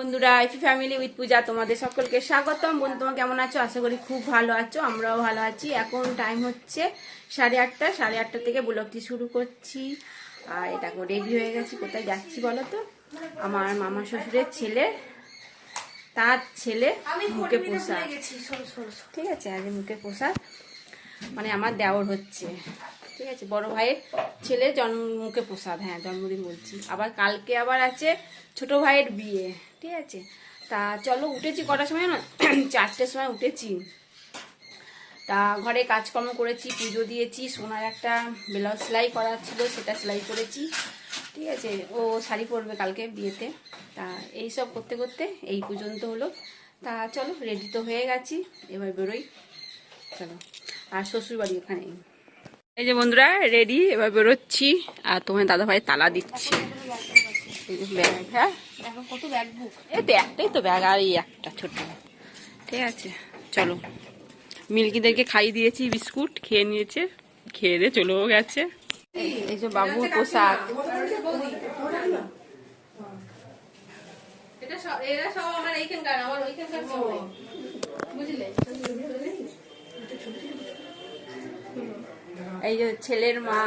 বন্ধুরা IP family with পূজা তোমাদের সকলকে স্বাগতম। বন্ধু তোমরা কেমন আছো? আশা করি খুব ভালো আছো, আমরাও ভালো আছি। এখন টাইম হচ্ছে 8:30। 8:30 থেকে ব্লগটি শুরু করছি। আর এটা রেডি হয়ে গেছি। কোথায় যাচ্ছি বলো তো? আমার মামা শ্বশুরের ছেলে, তার ছেলে মুখে পোশাক, ঠিক আছে? আজ মুখে পোশাক মানে আমার দেওর হচ্ছে, ঠিক আছে? বড় ভাইয়ের ছেলে মুখে প্রসাদ, হ্যাঁ জন্মদিন বলছি। আবার কালকে আবার আছে ছোট ভাইয়ের বিয়ে, ঠিক আছে? তা চলো, উঠেছি কটার সময় না? 4টের সময় উঠেছি। তা ঘরে কাজকর্ম করেছি, পুজো দিয়েছি, সোনার একটা ব্লাউজ সেলাই করার ছিল সেটা সেলাই করেছি, ঠিক আছে? ও শাড়ি পরবে কালকে বিয়েতে। তা এইসব করতে করতে এই পর্যন্ত হলো। তা চলো, রেডি তো হয়ে গেছি, এবার বেরোই চলো। আর শ্বশুরবাড়ি ওখানেই। এই যে বন্ধুরা রেডি, এবার বেরোচ্ছি। আর তোমার দাদা ভাই তালা দিচ্ছে। ব্যাগ, হ্যাঁ কত ব্যাগ, বুক এই তো একটাই তো ব্যাগ, আর এই একটা ছোট, ঠিক আছে? চলো, মিল্কিদেরকে খাইয়ে দিয়েছি, বিস্কুট খেয়ে নিয়েছে, খেয়ে দিয়ে চলেও গেছে। এই যে বাবুর পোশাক, এরা সব আমার এইখানকার, আমার ওইখানকার বুঝলে। এই যে ছেলের মা,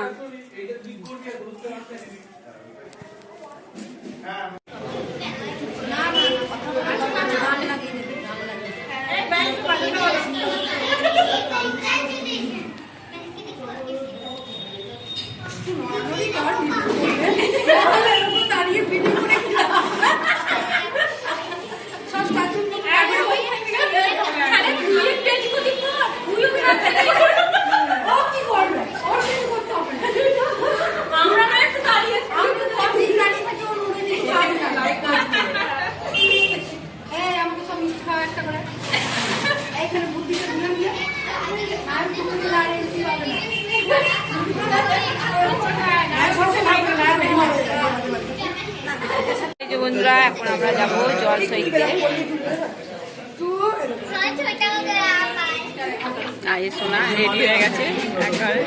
বন্ধুরা এখন আমরা যাবো জল সইতে। আর এই সোনা রেডি হয়ে গেছে একবারে।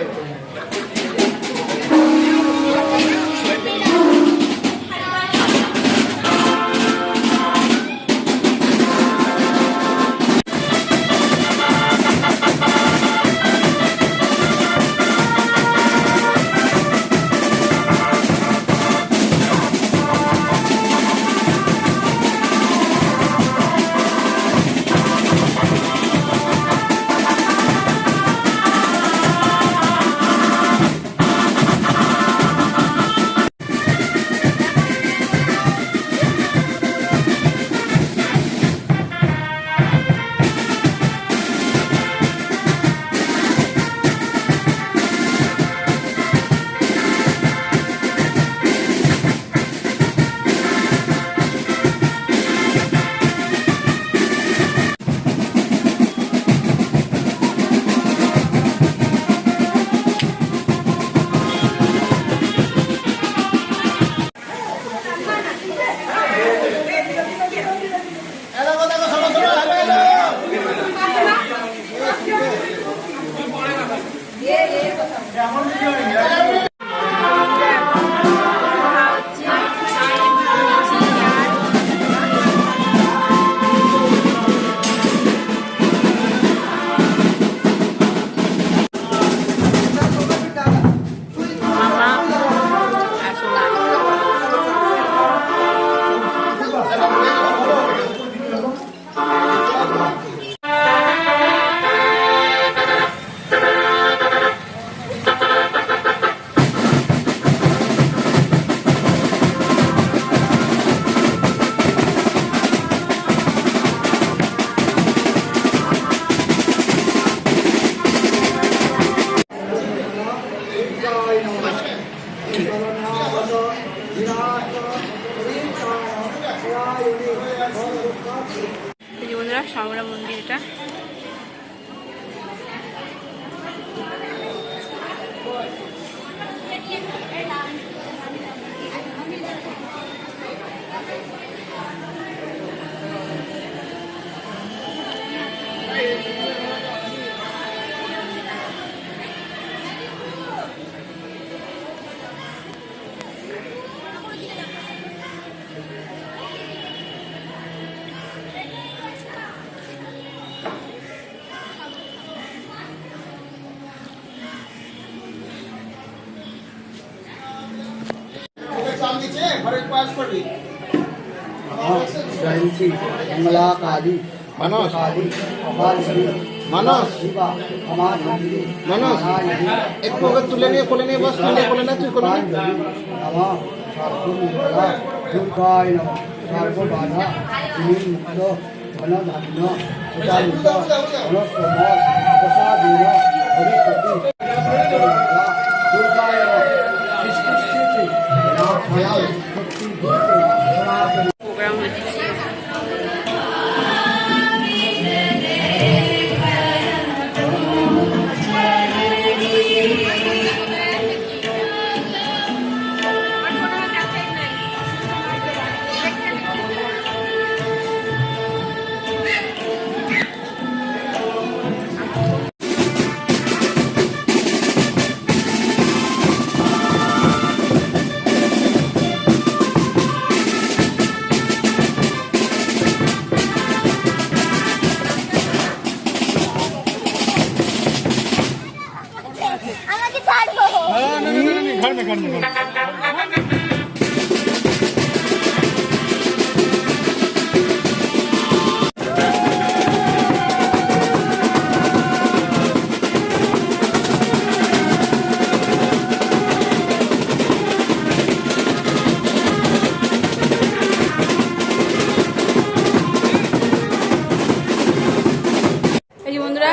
বন্ধুরা সামরা মন্দির এটা। जयंती मंगला काली मनोज काली कपाली मनोज शिवा हमारी मनोज एक वक्त तुले नहीं खोले नहीं बस खोले ना तू खोले नमः शाकुंतला दुर्गाय नमः सर्वबाधा विमुक्त धन धान्य सुचालित धनस्तम प्रसादेन हरिपति दुर्गाय नमः सृष्टि नाथया शक्ति सनातन প্রোগ্রাম হচ্ছে আমাকে ছাড়বো घर में घर में এই যে বন্ধুরা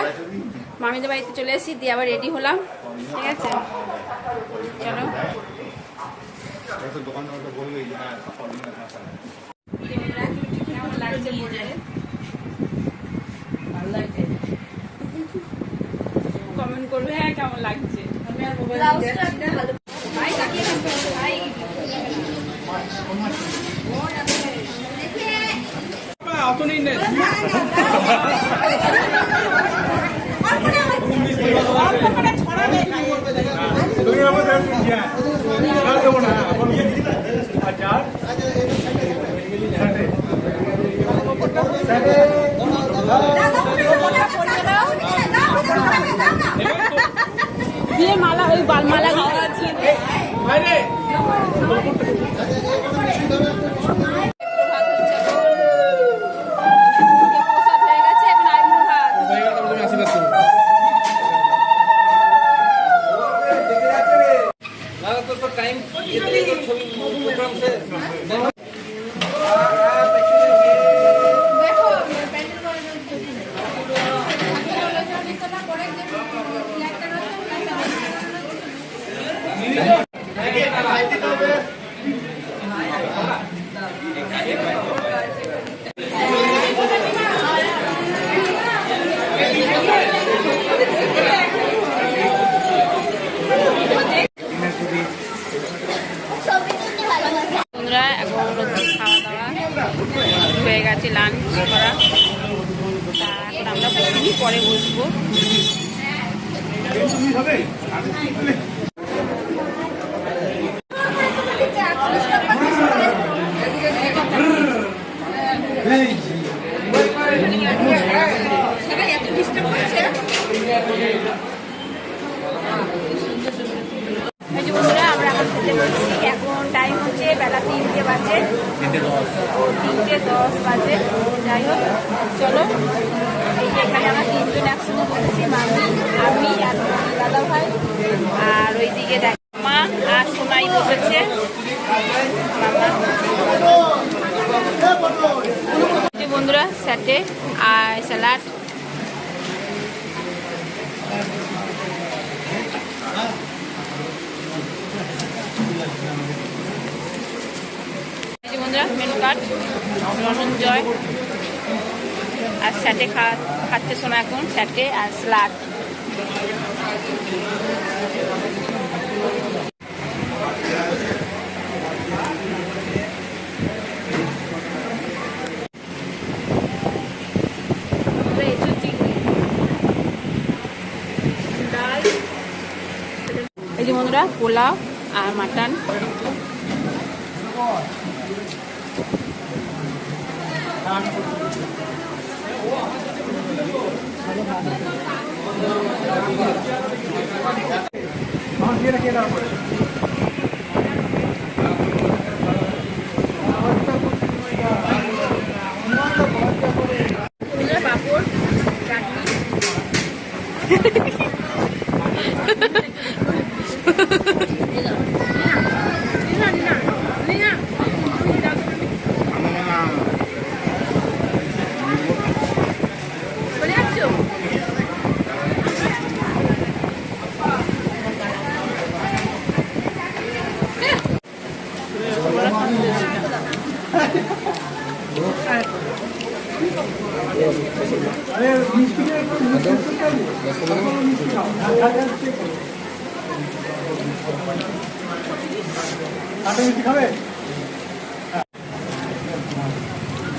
মামিদের বাড়িতে চলে এসেছি দিয়ে আবার রেডি হলাম ঠিক আছে চলো কেমন লাগছে কমেন্ট করবে হ্যাঁ কেমন লাগছে ভাই তাকিয়ে থাকবে ভাই দিয়ে মালা ওই মালা খাওয়া আছে প্রসাদ হয়ে গেছে এখন আইবুড়ো ভাত বন্ধুরা এখন হচ্ছে খাওয়া দাওয়া হয়ে গেছে লাঞ্চ করা তা এখন আমরা বসিনি পরে বসবো এই যে বন্ধুরা আমরা এখন খেতে বসছি এখন টাইম হচ্ছে বেলা 3টে বাজে 3:10 বাজে যাই হোক চলো এই যে এখানে আমরা তিনজন একসঙ্গে বসেছি মামি আমি আর দাদা ভাই আর ওইদিকে দেখ মা আর সোনাই বসেছে মামা যে বন্ধুরা স্যাটে আর স্যালাড এই যে বন্ধুরা মেনু কার্ড রণঞ্জয় আর স্যাটে খাচ্ছে শোনা এখন স্যাটে আর স্যালাড এই যে বন্ধুরা পোলাও আর মাটন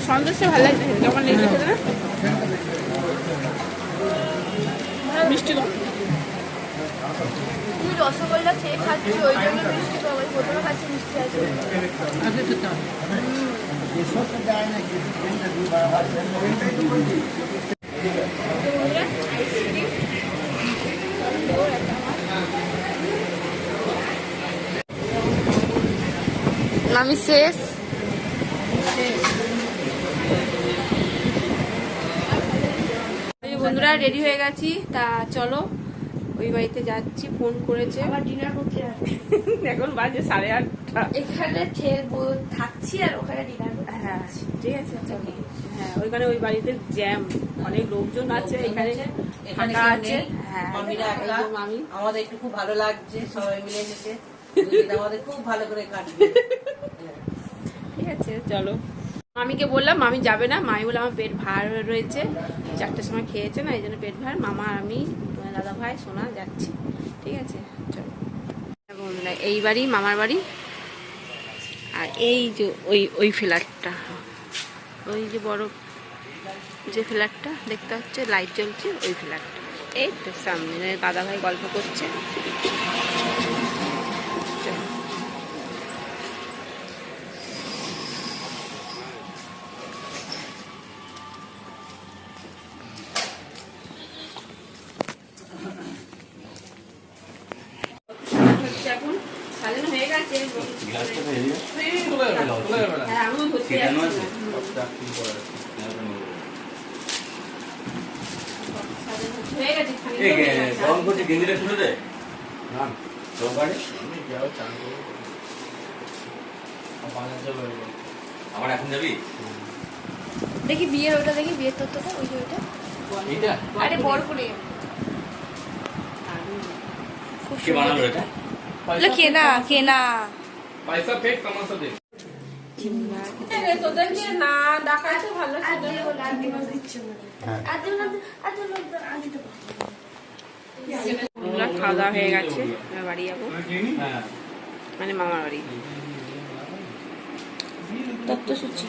সন্দেশটা ভালো লাগছে যখন লেগে খেতে না মিষ্টি কম। তুমি রসগোল্লা খেয়ে খাচ্ছি ওই জন্য মিষ্টি পাবো, প্রথমে খাচ্ছি মিষ্টি আছে। আমি শেষ বন্ধুরা রেডি হয়ে গেছি, তা চলো ওই বাড়িতে যাচ্ছি। ফোন করেছে, আবার ডিনার করতে যাবে। এখন বাজে 8:30। এখানে থাকছি আর ওখানে ডিনার করতে। হ্যাঁ ঠিক আছে চলো। হ্যাঁ ওইখানে ওই বাড়িতে জ্যাম, অনেক লোকজন আছে, এখানে ফাঁকা আছে। হ্যাঁ এই যে মামি, আমাদের একটু খুব ভালো লাগছে সবাই মিলে এসেছে, আমাদের খুব ভালো করে কাটবে। ঠিক আছে চলো। মামিকে বললাম মামি যাবে না, মামি বলে আমার পেট ভার হয়ে রয়েছে, 4টার সময় খেয়েছে না এই জন্য পেট ভার। মামা আর আমি, দাদা ভাই, সোনা যাচ্ছি। ঠিক আছে চলো। বন্ধুরা এই বাড়ি মামার বাড়ি, আর এই যে ওই ফ্ল্যাটটা, ওই যে বড় যে ফ্ল্যাটটা দেখতে হচ্ছে লাইট জ্বলছে, ওই ফ্ল্যাটটা এই তো সামনে। দাদা ভাই গল্প করছে। চলো। এখন সাজানো হয়ে গেছে। হ্যাঁ আমিও ধরতে যাচ্ছি। হয়ে গেছে গরম করছে, গেঞ্জিটা খুলে দে। আবার এখন যাবি? দেখি বিয়ের ওটা, দেখি বিয়ের তত্ত্বটা, ওই যে ওইটা। আরে বড় করে খুব কে বানালো এটা? সুন্দর। কেনা কেনা पैसा फेंक तमाशा देख। তোদেরকে না ডাকাতে ভালো ছিল। খাওয়া দাওয়া হয়ে গেছে, এবার বাড়ি যাবো, মানে মামার বাড়ি। তত্ত্বসূচি